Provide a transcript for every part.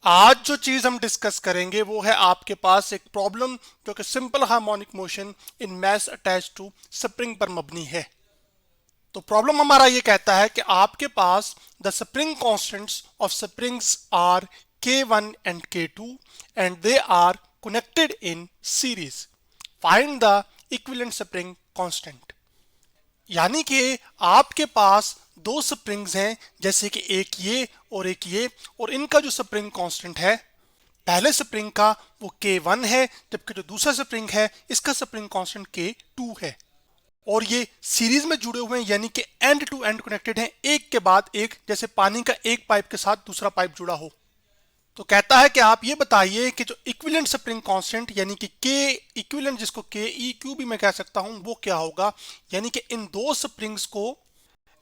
आज जो चीज हम डिस्कस करेंगे वो है आपके पास एक प्रॉब्लम जो कि simple harmonic motion in mass attach to spring पर मबनी है। तो प्रॉब्लम हमारा ये कहता है कि आपके पास the spring constants of springs are K1 and K2 and they are connected in series. Find the equivalent spring constant. यानी कि आपके पास दो स्प्रिंग्स हैं, जैसे कि एक ये और एक ये, और इनका जो स्प्रिंग कांस्टेंट है पहले स्प्रिंग का वो K1 है, जबकि जो दूसरा स्प्रिंग है इसका स्प्रिंग कांस्टेंट K2 है। और ये सीरीज में जुड़े हुए हैं, यानी कि एंड टू एंड कनेक्टेड हैं, एक के बाद एक, जैसे पानी का एक पाइप के साथ दूसरा पाइप जुड़ा हो। तो कहता है कि आप ये बताइए कि जो इक्विवेलेंट स्प्रिंग कांस्टेंट यानी कि के इक्विवेलेंट, जिसको के ई क्यू भी मैं कह सकता हूं, वो क्या होगा। यानी कि इन दो स्प्रिंग्स को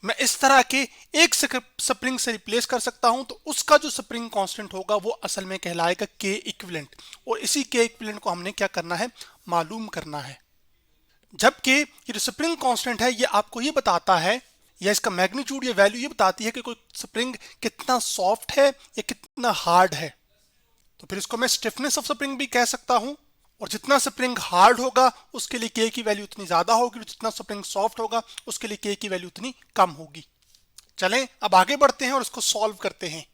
मैं इस तरह के एक स्प्रिंग से रिप्लेस कर सकता हूं, तो उसका जो स्प्रिंग कांस्टेंट होगा वो असल में कहलाएगा के इक्विवेलेंट। और इसी के इक्विवेलेंट को हमने क्या करना है, मालूम करना है। जबकि ये जो स्प्रिंग कांस्टेंट है ये आपको ये बताता है, या इसका मैग्नीट्यूड या वैल्यू ये बताती है कि कोई स्प्रिंग कितना सॉफ्ट है या कितना हार्ड है। तो फिर इसको मैं स्टिफनेस ऑफ स्प्रिंग भी कह सकता हूं। और जितना स्प्रिंग हार्ड होगा उसके लिए के की वैल्यू उतनी ज्यादा होगी, जितना स्प्रिंग सॉफ्ट होगा उसके लिए के की वैल्यू उतनी कम होगी। चलें अब आगे बढ़ते हैं और इसको सॉल्व करते हैं।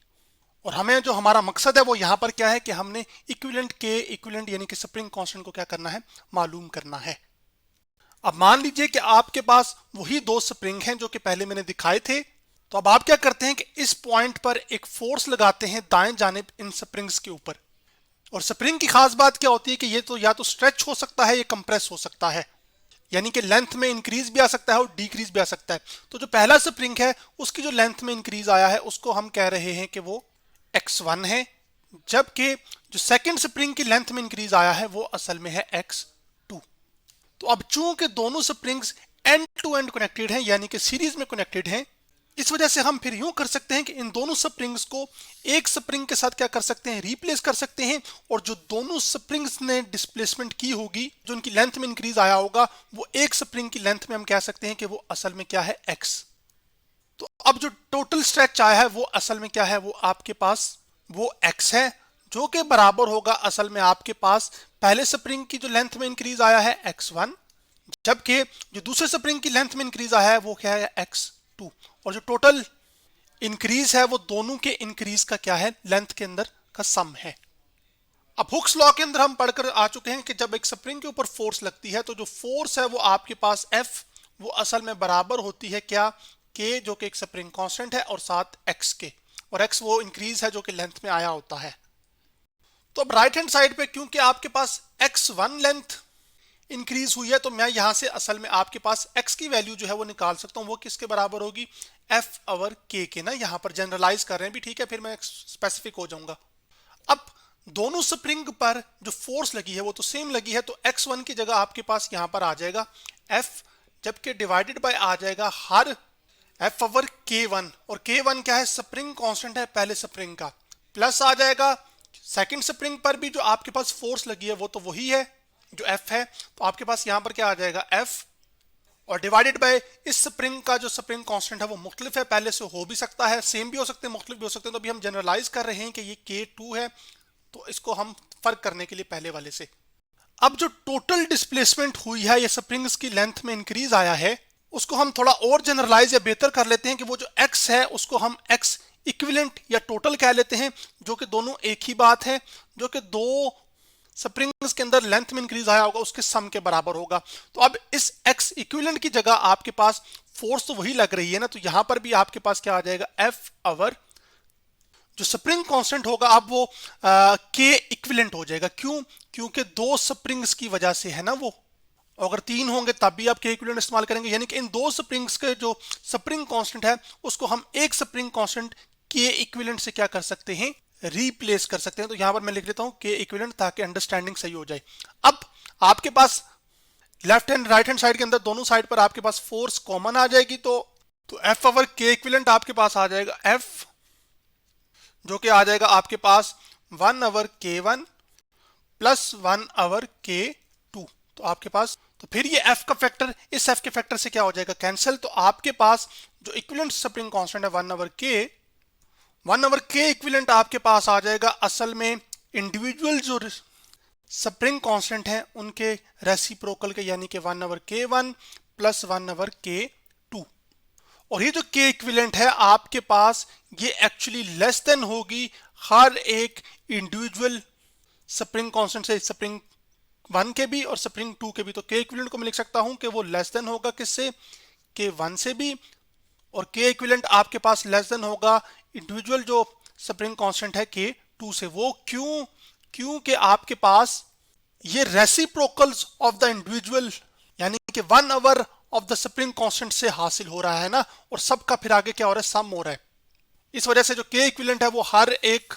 और हमें जो हमारा मकसद है वो यहाँ पर क्या है कि हमने इक्विवेलेंट के इक्विवेलेंट यानी कि स्प्रिंग कांस्टेंट को क्या करना है, मालूम करना है। अब मान लीजिए कि आपके पास वही दो स्प्रिंग हैं जो कि पहले मैंने दिखाए थे। तो अब आप क्या करते हैं कि इस पॉइंट पर एक फोर्स लगाते हैं दाएं जानिब इन स्प्रिंग्स के ऊपर। और स्प्रिंग की खास बात क्या होती है कि ये तो या तो स्ट्रेच हो सकता है या कंप्रेस हो सकता है, यानी कि लेंथ में इंक्रीज भी आ सकता है और डिक्रीज भी आ सकता है। तो जो पहला स्प्रिंग है उसकी जो लेंथ में इंक्रीज आया है उसको हम कह रहे हैं कि वो x1 है, जबकि जो सेकंड स्प्रिंग की लेंथ में इंक्रीज आया है वो असल में है x2। तो अब चूंकि दोनों springs end to end connected हैं, यानी कि सीरीज में कनेक्टेड हैं, इस वजह से हम फिर यूं कर सकते हैं कि इन दोनों स्प्रिंग्स को एक स्प्रिंग के साथ क्या कर सकते हैं, रिप्लेस कर सकते हैं। और जो दोनों स्प्रिंग्स ने डिस्प्लेसमेंट की होगी, जो उनकी लेंथ में इंक्रीज आया होगा, वो एक स्प्रिंग की लेंथ में हम कह सकते हैं कि वो असल में क्या है, x। तो अब जो टोटल स्ट्रेच आया है वो असल में क्या है, वो आपके पास वो x है, जो कि बराबर होगा असल में आपके पास पहले स्प्रिंग की जो लेंथ में इंक्रीज आया है x1, जबकि जो दूसरे स्प्रिंग की लेंथ में इंक्रीज आया है वो क्या है, x2। और जो टोटल इंक्रीज है वो दोनों के इंक्रीज का क्या है, लेंथ के अंदर का सम है। अब हुक्स लॉ के अंदर हम पढ़कर आ चुके हैं कि जब एक स्प्रिंग के ऊपर फोर्स लगती है तो जो फोर्स है वो आपके पास F, वो असल में बराबर होती है क्या, K, जो कि एक स्प्रिंग कांस्टेंट है, और साथ x के, और x वो इंक्रीज है जो कि लेंथ में आया होता है। तो अब राइट हैंड साइड पे क्योंकि आपके पास x1 लेंथ इंक्रीज हुई है, तो मैं यहां से असल में आपके पास x की वैल्यू जो है वो निकाल सकता हूं। वो किसके बराबर होगी, F ओवर K के ना। यहां पर जनरलाइज कर रहे हैं भी, ठीक है, फिर मैं स्पेसिफिक हो जाऊंगा। अब दोनों स्प्रिंग पर जो फोर्स लगी है वो तो सेम लगी है, तो x1 की जगह आपके पास यहां पर आ जाएगा F, जबकि डिवाइडेड बाय आ जाएगा हर F ओवर K1। और K1 क्या है, स्प्रिंग कांस्टेंट है पहले स्प्रिंग का, प्लस आ जाएगा सेकंड स्प्रिंग पर भी जो आपके पास फोर्स लगी है वो तो वही है जो F है। तो आपके पास यहां पर क्या आ जाएगा, F, और डिवाइडेड बाय इस स्प्रिंग का जो स्प्रिंग कांस्टेंट है वो मुख्तलिफ है, पहले से हो भी सकता है, सेम भी हो सकते हैं, मुख्तलिफ भी हो सकते हैं। तो अभी हम जनरलाइज कर रहे हैं कि ये K2 है, तो इसको हम फर्क करने के लिए पहले वाले से। अब जो टोटल डिस्प्लेसमेंट हुई है, ये स्प्रिंग्स की लेंथ में इंक्रीज आया है, उसको हम थोड़ा और जनरलाइज या बेहतर कर लेते हैं कि वो जो x है उसको हम x इक्विवेलेंट या टोटल कह लेते हैं, जो कि दोनों एक ही बात है, जो कि दो स्प्रिंग्स के अंदर लेंथ में इंक्रीज आया होगा उसके सम के बराबर होगा। तो अब इस x इक्विवेलेंट की जगह आपके पास फोर्स तो वही लग रही है ना, तो यहां पर भी आपके पास क्या आ जाएगा, F ओवर जो स्प्रिंग कांस्टेंट होगा अब वो के इक्विवेलेंट हो जाएगा। क्यों, क्योंकि दो स्प्रिंग्स की वजह से है ना वो। अगर तीन होंगे तब भी आप के इक्विवेलेंट इस्तेमाल करेंगे, यानी कि इन दो स्प्रिंग्स के जो स्प्रिंग कांस्टेंट है उसको हम एक स्प्रिंग कांस्टेंट के इक्विवेलेंट से क्या कर सकते हैं, रिप्लेस कर सकते हैं। तो यहां पर मैं लिख लेता हूं के इक्विवेलेंट, ताकि अंडरस्टैंडिंग सही हो जाए। अब आपके पास left hand right hand side के अंदर दोनों साइड पर आपके पास फोर्स कॉमन आ जाएगी, तो एफ ओवर के इक्विवेलेंट आपके पास आ जाएगा F, जो कि आ जाएगा आपके पास 1 over K1 plus 1 over K2। तो आपके पास, तो फिर ये F का फैक्टर इस F के फैक्टर से क्या हो जाएगा, कैंसिल। तो आपके पास जो इक्विवेलेंट स्प्रिंग कांस्टेंट है 1 ओवर K, 1 ओवर के इक्विवेलेंट आपके पास आ जाएगा असल में इंडिविजुअल जो स्प्रिंग कांस्टेंट है उनके रेसिप्रोकल के, यानी कि 1/k1 प्लस 1/k2। और ये जो के इक्विवेलेंट है आपके पास ये एक्चुअली लेस देन होगी हर एक इंडिविजुअल स्प्रिंग कांस्टेंट से, स्प्रिंग 1 के भी और स्प्रिंग 2 के भी। तो के इक्विवेलेंट को मैं लिख सकता हूं कि वो लेस देन होगा किससे, के 1 से भी, और के इक्विवेलेंट आपके पास लेस देन होगा इंडिविजुअल जो स्प्रिंग कांस्टेंट है के 2 से। वो क्यों? क्योंकि आपके पास ये रेसिप्रोकल्स ऑफ द इंडिविजुअल यानी कि 1 over of the spring constant से हासिल हो रहा है ना, और सबका फिर आगे क्या हो रहा है, सम हो रहा है। इस वजह से जो के इक्विवेलेंट है वो हर एक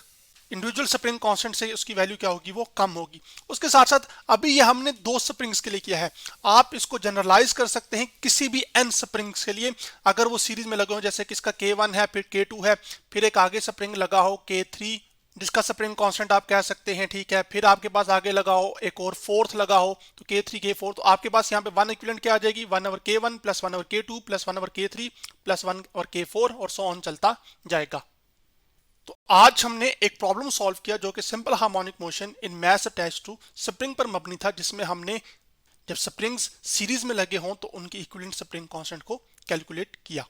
इंडिविजुअल स्प्रिंग कांस्टेंट से उसकी वैल्यू क्या होगी, वो कम होगी। उसके साथ साथ अभी ये हमने 2 स्प्रिंग्स के लिए किया है, आप इसको जनरलाइज कर सकते हैं किसी भी n स्प्रिंग्स के लिए। अगर वो सीरीज में लगे हो, जैसे कि इसका k1 है, फिर k2 है, फिर एक आगे स्प्रिंग लगा हो k3 जिसका स्प्रिंग कांस्टेंट आप कह सकते हैं, ठीक है, फिर आपके पास आगे लगा हो एक और फोर्थ लगा हो तो k3 k4, तो आपके पास यहाँ पे 1 इक्विवेलेंट क्या आ जाएगी, 1/k1 plus 1/k2 plus 1/k3 plus 1/k4 और सो ऑन चलता जाएगा। तो आज हमने एक प्रॉब्लम सॉल्व किया जो कि simple harmonic motion in mass attached to spring पर मबनी था, जिसमें हमने जब स्प्रिंग्स सीरीज में लगे हों तो उनकी इक्विवेलेंट स्प्रिंग कांस्टेंट को कैलकुलेट किया।